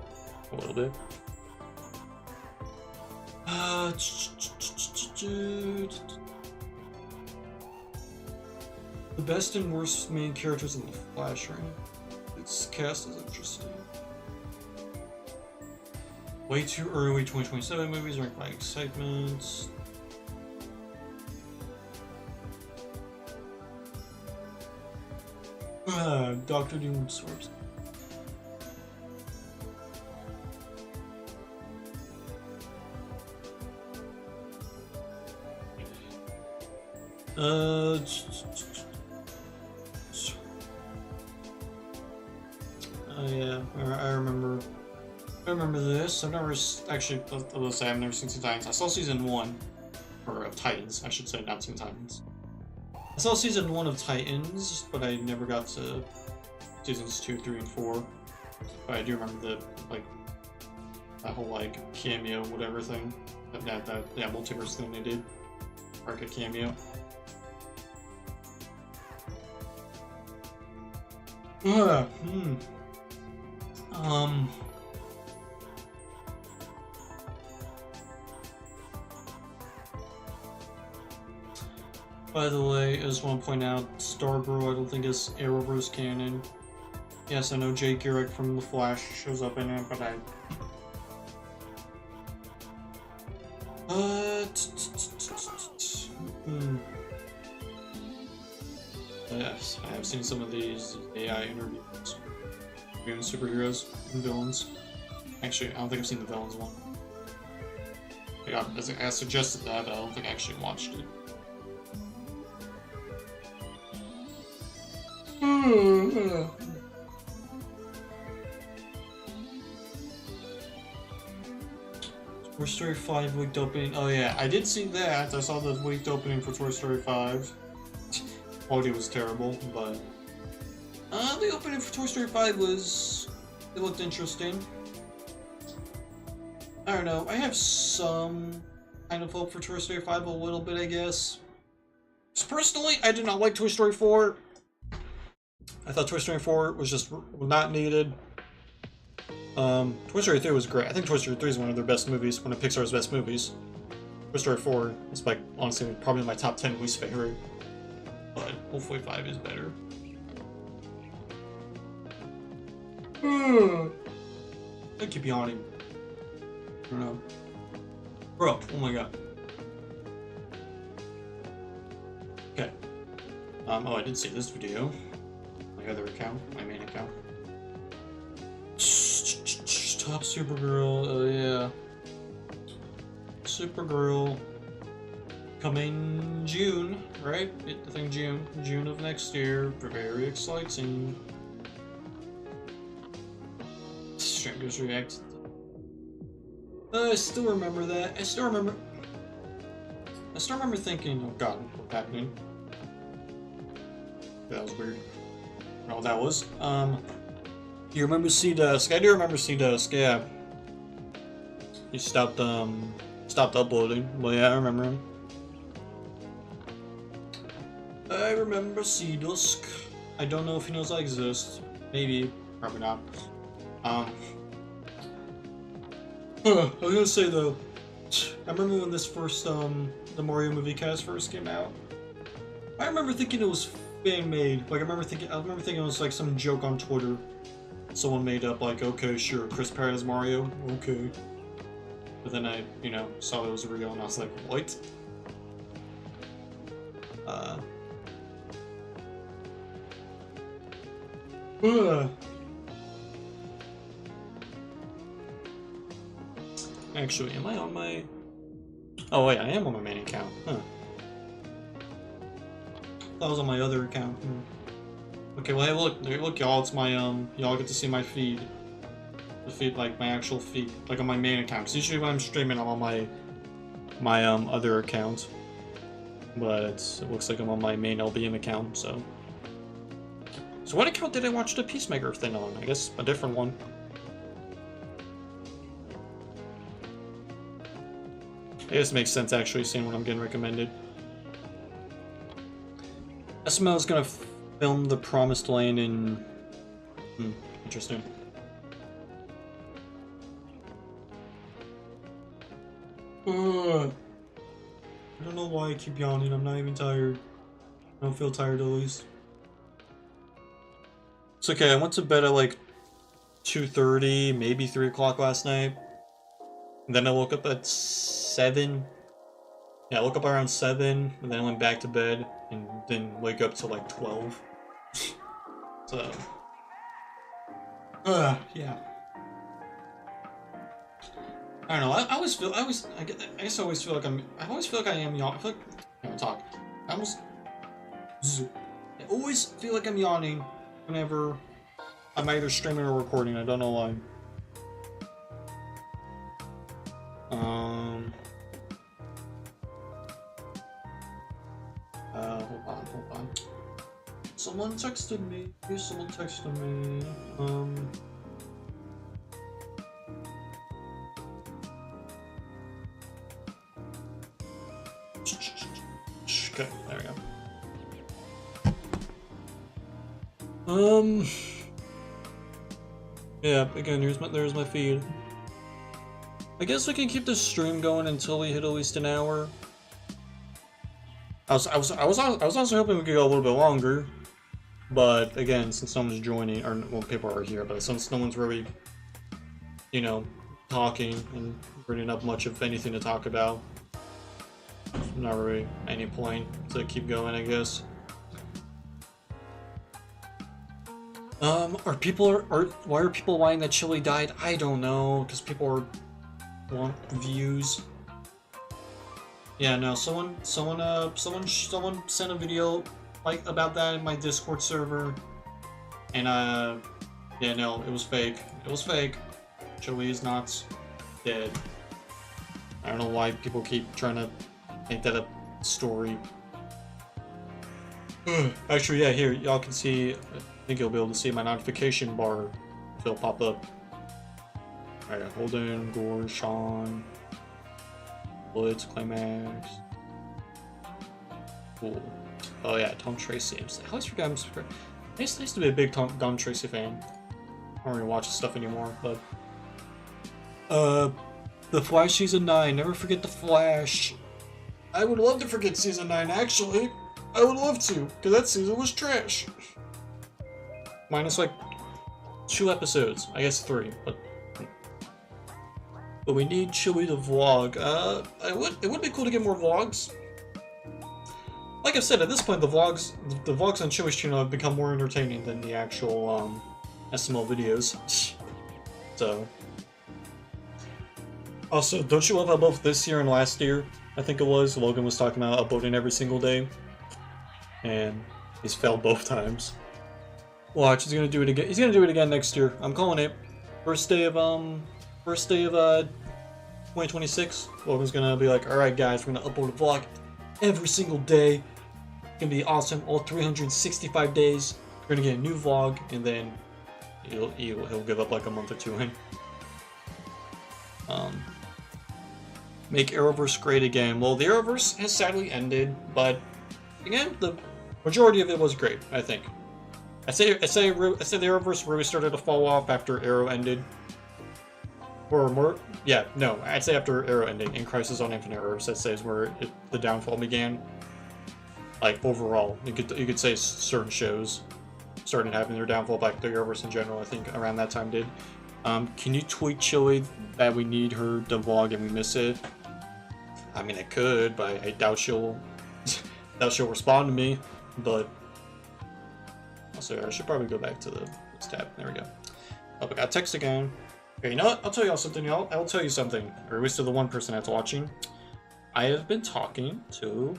A little bit. The best and worst main characters in the Flash, right? Its cast is interesting. Way too early 2027 movies ranked by excitement. Dr. Doom source. Yeah, I remember this. I've never actually, let's say I've never seen Teen Titans. I saw season 1, or of Titans, I should say, not Teen Titans. I saw season 1 of Titans, but I never got to seasons 2, 3, and 4. But I do remember that whole, like, cameo, whatever thing. That multiverse thing they did. Arca cameo. By the way, I just want to point out, Starbrew I don't think is Arrowverse canon. Yes, I know Jay Garrick from The Flash shows up in it, but yes, I have seen some of these AI interviews between superheroes and villains. Actually, I don't think I've seen the villains one. I suggested that, but I don't think I actually watched it. Toy Story 5 leaked opening. Oh yeah, I did see that. I saw the leaked opening for Toy Story 5. Quality was terrible, but the opening for Toy Story 5 it looked interesting. I don't know, I have some kind of hope for Toy Story 5, a little bit, I guess. Just personally, I did not like Toy Story 4. I thought Toy Story 4 was just not needed. Toy Story 3 was great. I think Toy Story 3 is one of their best movies, one of Pixar's best movies. Toy Story 4 is, like, honestly, probably my top 10 least favorite. But hopefully 5 is better. I keep yawning. I don't know. Bro, oh my god. Okay. Oh, I did see this video. My other account, my main account. Top Supergirl, oh yeah. Supergirl. Coming June, right? I think June of next year. Very exciting. Strangers react. I still remember that. I still remember thinking, oh god, what's happening? That was weird. Oh, that was. You remember C-Dusk? I do remember C-Dusk, yeah. He stopped uploading. Well, yeah, I remember him. I remember C-Dusk. I don't know if he knows I exist. Maybe. Probably not. I was gonna say though, I remember when this first, the Mario movie cast first came out. I remember thinking it was fan made. Like, I remember thinking it was like some joke on Twitter. Someone made up like, okay, sure, Chris Pratt is Mario, okay. But then I, saw it was real and I was like, what? Actually, am I on my... Oh wait, I am on my main account, huh. That was on my other account. Okay, well, hey, look, y'all, it's my, y'all get to see my feed. The feed, like, my actual feed, like, on my main account. Because usually when I'm streaming, I'm on my other account. But it looks like I'm on my main LBM account, so... So what account did I watch the Peacemaker thing on? I guess a different one. I guess it makes sense, actually, seeing what I'm getting recommended. SML is gonna film The Promised Land in... interesting. I don't know why I keep yawning, I'm not even tired. I don't feel tired at least. It's okay, I went to bed at like 2:30, maybe 3 o'clock last night. And then I woke up at 7. Yeah, I woke up around 7, and then I went back to bed, and then wake up till like 12. So... yeah. I don't know, I always feel, I guess I always feel like I am yawning. I feel like, I don't talk. I always feel like I'm yawning whenever I'm either streaming or recording. I don't know why. Hold on. Someone texted me. Someone texted me. Okay, there we go. Yeah, again, there's my feed. I guess we can keep the stream going until we hit at least an hour. I was also hoping we could go a little bit longer, but again, since no one's joining, or well, people are here, but since no one's really, you know, talking and bringing up much of anything to talk about, not really any point to keep going, I guess. Why are people lying that Chili died? I don't know, because people want views. Yeah, no, someone sent a video like about that in my Discord server, and yeah, no, it was fake. It was fake. Chili is not dead. I don't know why people keep trying to make that a story. Actually, yeah, here y'all can see. I think you'll be able to see my notification bar. It'll pop up. All right, Holden, Gore, Sean, Blitz, Climax. Cool. Oh yeah, Tom Tracy. I always forget I'm subscribed. I used to be a big Tom Tracy fan. I don't really watch his stuff anymore, but The Flash Season 9. Never forget The Flash. I would love to forget Season 9, actually. I would love to, because that season was trash. Minus, like, 2 episodes. I guess 3, but we need Chili to vlog. It would be cool to get more vlogs. Like I said, at this point, the vlogs on Chili's channel have become more entertaining than the actual, SML videos. So... Also, don't you love how both this year and last year, I think it was, Logan was talking about uploading every single day? And he's failed both times. Watch, he's gonna do it again. He's gonna do it again next year. I'm calling it. First day of 2026. Logan's gonna be like, alright guys, we're gonna upload a vlog every single day. It's gonna be awesome. All 365 days. We're gonna get a new vlog, and then he'll give up like a month or 2 in. Make Arrowverse great again. Well, the Arrowverse has sadly ended, but again, the majority of it was great, I think. I say the Arrowverse really started to fall off after Arrow ended. Or more, yeah, no, I'd say after Arrow ended, and Crisis on Infinite Earths, I'd say is where the downfall began. Like, overall, you could say certain shows started having their downfall, like the Arrowverse in general, I think around that time did. Can you tweet Chili that we need her to vlog and we miss it? I mean, I could, but I doubt she'll respond to me. But also, I should probably go back to this tab. There we go. Oh, I got text again. Okay, you know what? I'll tell y'all something, y'all. I'll tell you something, or at least to the one person that's watching. I have been talking to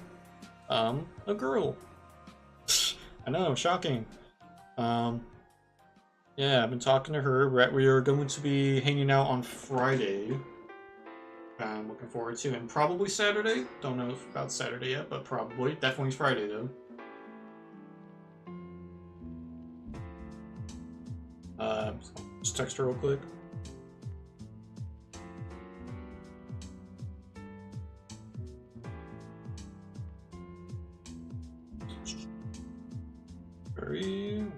a girl. I know, shocking. Yeah, I've been talking to her. We are going to be hanging out on Friday. I'm looking forward to, and probably Saturday. Don't know about Saturday yet, but probably. Definitely Friday, though. Just text her real quick.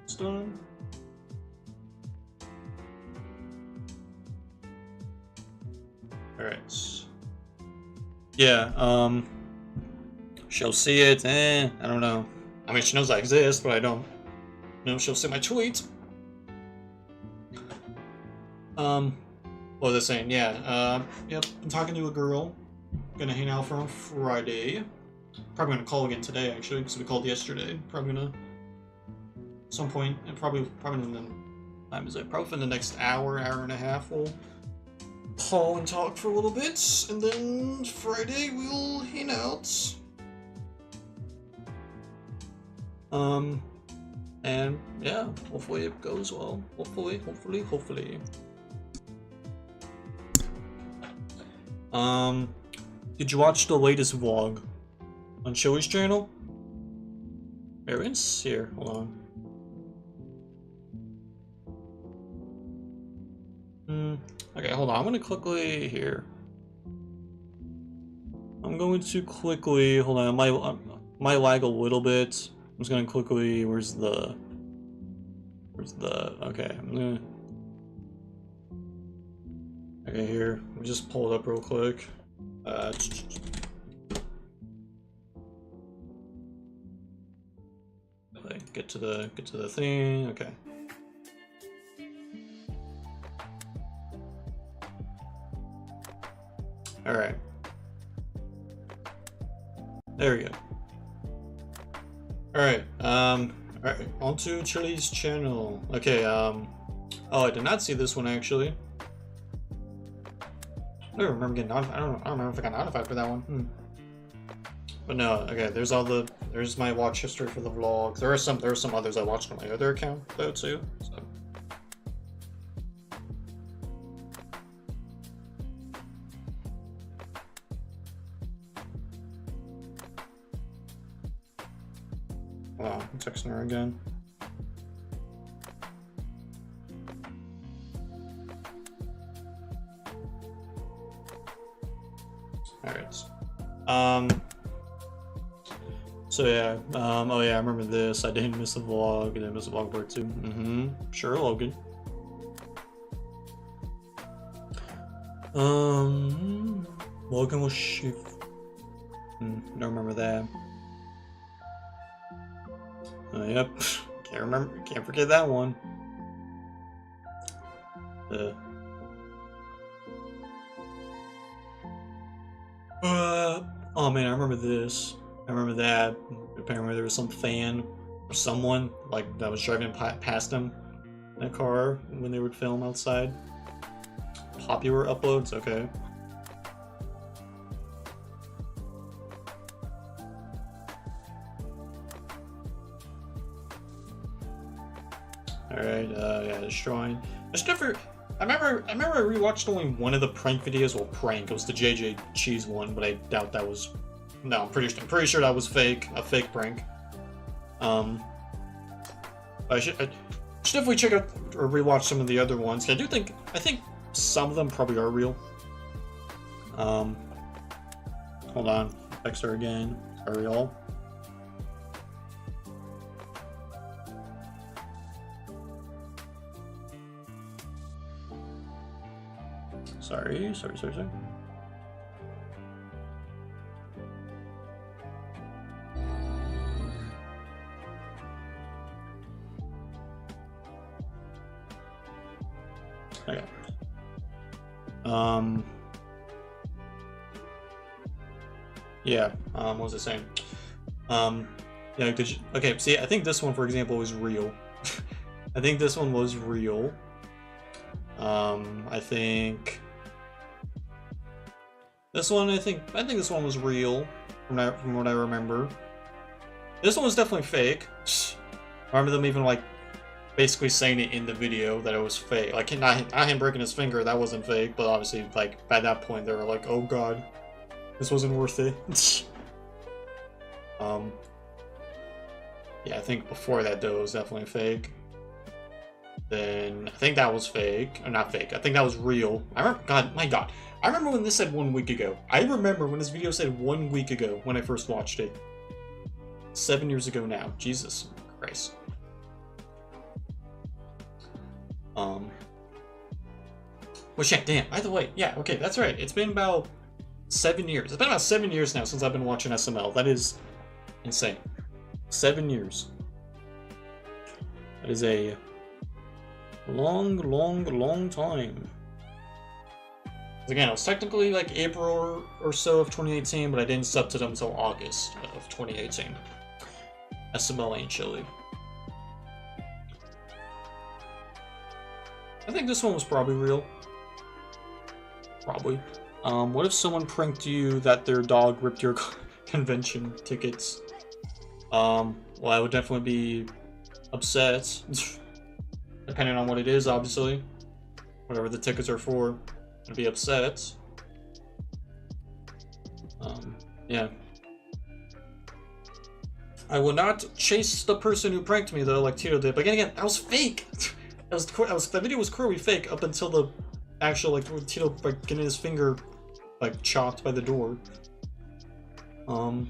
It's done. Alright. Yeah, she'll see it, I don't know. I mean, she knows I exist, but I don't know if she'll see my tweets. What was I saying? Yeah, yep, I'm talking to a girl. Gonna hang out for on Friday. Probably gonna call again today, actually, because we called yesterday. Probably gonna, at some point, and probably in the, time is it? Probably in the next hour and a half, we'll call and talk for a little bit, and then Friday we'll hang out. And yeah, hopefully it goes well. Hopefully. Did you watch the latest vlog on Chili's channel? Aaron's here, hold on. Okay, hold on, I'm gonna quickly here. I'm going to quickly, hold on, might lag a little bit. I'm just gonna quickly, where's the, okay, okay, here, let me just pull it up real quick. Like, get to the thing. Okay. All right. There we go. All right. All right. Onto Chili's channel. Okay. Oh, I did not see this one actually. I don't remember getting notified. I don't remember if I got notified for that one. But no. Okay. There's my watch history for the vlog. There are some others I watched on my other account though too. So. Wow, I'm texting her again. Alright. So yeah, oh yeah, I remember this. I didn't miss a vlog. I didn't miss a vlog part 2. Sure, Logan. Logan was shift. Don't remember that. Yep. Can't forget that one. Oh man, I remember this. I remember that. Apparently there was some fan or someone like that was driving past him in a car when they would film outside. Popular uploads, okay. Alright, yeah, destroying. I remember I rewatched only one of the prank videos. Well, prank. It was the JJ Cheese one, but I doubt that was. No, I'm pretty sure that was fake. A fake prank. I should definitely check out or rewatch some of the other ones. I think some of them probably are real. Hold on, text her again. Sorry, y'all. Sorry. Okay. Yeah, what was I saying? Yeah, okay, see, I think this one, for example, was real. I think this one was real. I think this one, I think this one was real, from what I remember. This one was definitely fake. I remember them even, like, basically saying it in the video that it was fake. Like, not him breaking his finger, that wasn't fake, but obviously, like, at that point, they were like, oh god, this wasn't worth it. Yeah, I think before that, though, it was definitely fake. Then, I think that was fake. Or not fake, I think that was real. My god. I remember when this said 1 week ago. I remember when this video said 1 week ago when I first watched it. 7 years ago now. Jesus Christ. Well, shit, damn. By the way, yeah, okay, that's right. It's been about 7 years. It's been about 7 years now since I've been watching SML. That is insane. 7 years. That is a long time. Again, it was technically like April or so of 2018, but I didn't sub to them until August of 2018. SML ain't chilly. I think this one was probably real. Probably. What if someone pranked you that their dog ripped your convention tickets? Well, I would definitely be upset. Depending on what it is, obviously. Whatever the tickets are for, I'd be upset. Yeah. I will not chase the person who pranked me, though, like Tito did. But again, that was fake! That video was clearly fake up until the actual, like, Tito, like, getting his finger, like, chopped by the door. And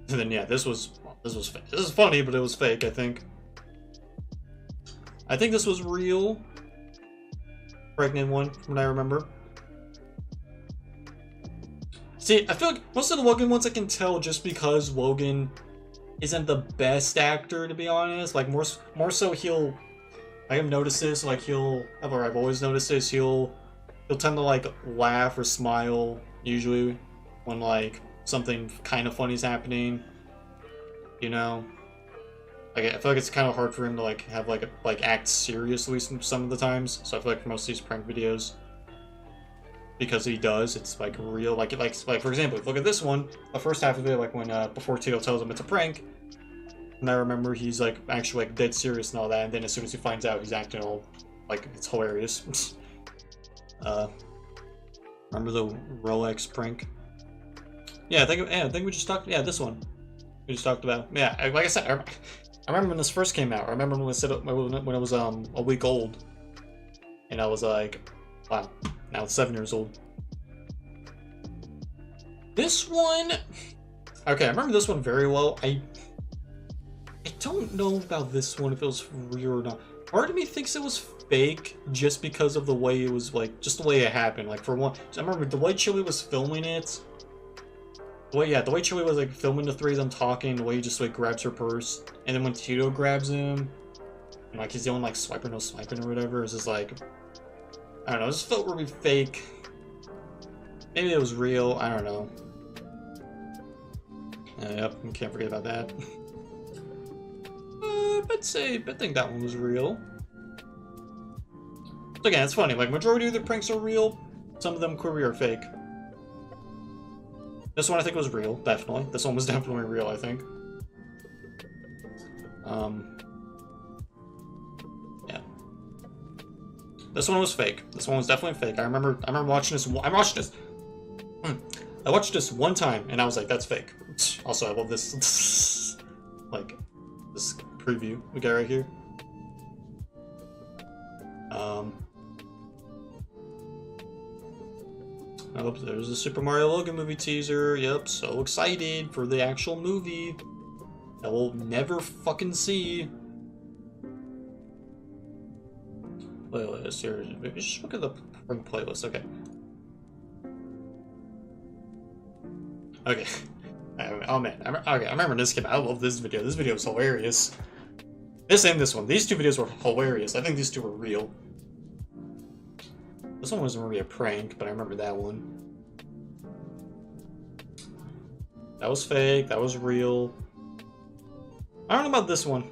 then, yeah, this was fake. This is funny, but it was fake, I think. I think this was real. Pregnant one, from what I remember. See, I feel like most of the Logan ones I can tell just because Logan isn't the best actor, to be honest. Like more so he'll, I have noticed this, like or I've always noticed this, he'll tend to like laugh or smile usually when like something kind of funny is happening, you know. Like I feel like it's kind of hard for him to like have like act seriously some of the times. So I feel like for most of these prank videos, because he does, it's like real. Like for example, look at this one. The first half of it, like when before Tito tells him it's a prank, and I remember he's like actually like dead serious and all that. And then as soon as he finds out, he's acting all like it's hilarious. Remember the Rolex prank? Yeah, I think we just talked. Yeah, this one we just talked about. Yeah, like I said, I remember when this first came out. I remember when it was a week old, and I was like, wow, now it's 7 years old. This one, okay, I remember this one very well. I don't know about this one if it was real or not. Part of me thinks it was fake just because of the way it was, like, just the way it happened. Like, for one, I remember the way Chili was filming it. The way Chili was, like, filming the three of them talking, the way he just, like, grabs her purse. And then when Tito grabs him, and, like, he's doing, like, swiping, no swiping or whatever, it's just, like, I don't know, it just felt really fake. Maybe it was real, I don't know. Yep, can't forget about that. I think that one was real. So again, it's funny, like, majority of the pranks are real, some of them could be fake. This one I think was real, definitely. This one was definitely real, I think. Yeah. This one was fake. This one was definitely fake. I remember watching this. I watched this one time, and I was like, "That's fake." Also, I love this, like, this preview we got right here. Oh, there's a Super Mario Logan movie teaser. Yep, so excited for the actual movie that we'll never fucking see. Playlist here. Maybe just look at the playlist. Okay. Okay. Oh man. Okay, I remember this came out. I love this video. This video is hilarious. This and this one. These two videos were hilarious. I think these two were real. This one wasn't really a prank, but I remember that one. That was fake. That was real. I don't know about this one.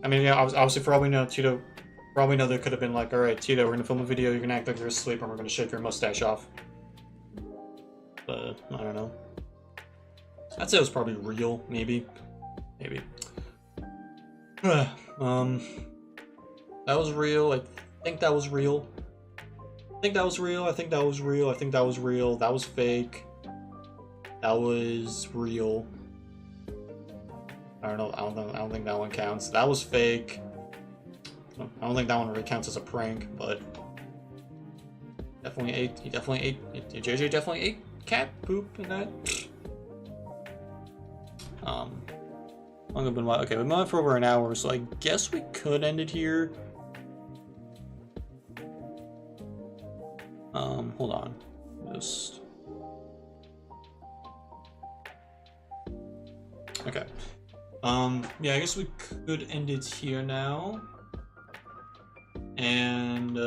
I mean, yeah, obviously for all we know, Tito, for all we know, there could have been like, alright, Tito, we're gonna film a video, you're gonna act like you're asleep, and we're gonna shave your mustache off. But, I don't know. I'd say it was probably real, maybe. Maybe. That was real. I think that was real. I think that was real. I think that was real. I think that was real. That was fake. That was real. I don't know. I don't think that one counts. That was fake. I don't think that one really counts as a prank, but definitely ate. He definitely ate. JJ definitely ate cat poop in that. Long have been okay. We've been on for over an hour, so I guess we could end it here. Hold on. Just okay. Yeah, I guess we could end it here now. And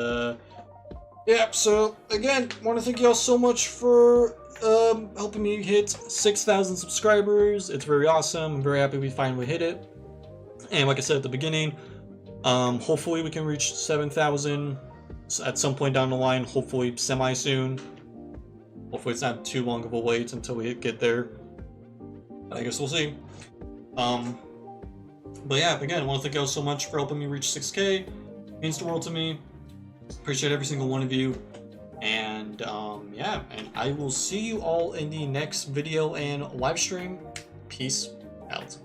yeah, so again, want to thank y'all so much for helping me hit 6,000 subscribers. It's very awesome. I'm very happy we finally hit it. And like I said at the beginning, hopefully we can reach 7,000 at some point down the line, hopefully semi-soon. Hopefully it's not too long of a wait until we get there. I guess we'll see. But yeah, again, I want to thank you all so much for helping me reach 6K. It means the world to me. Appreciate every single one of you. And yeah, and I will see you all in the next video and live stream. Peace out.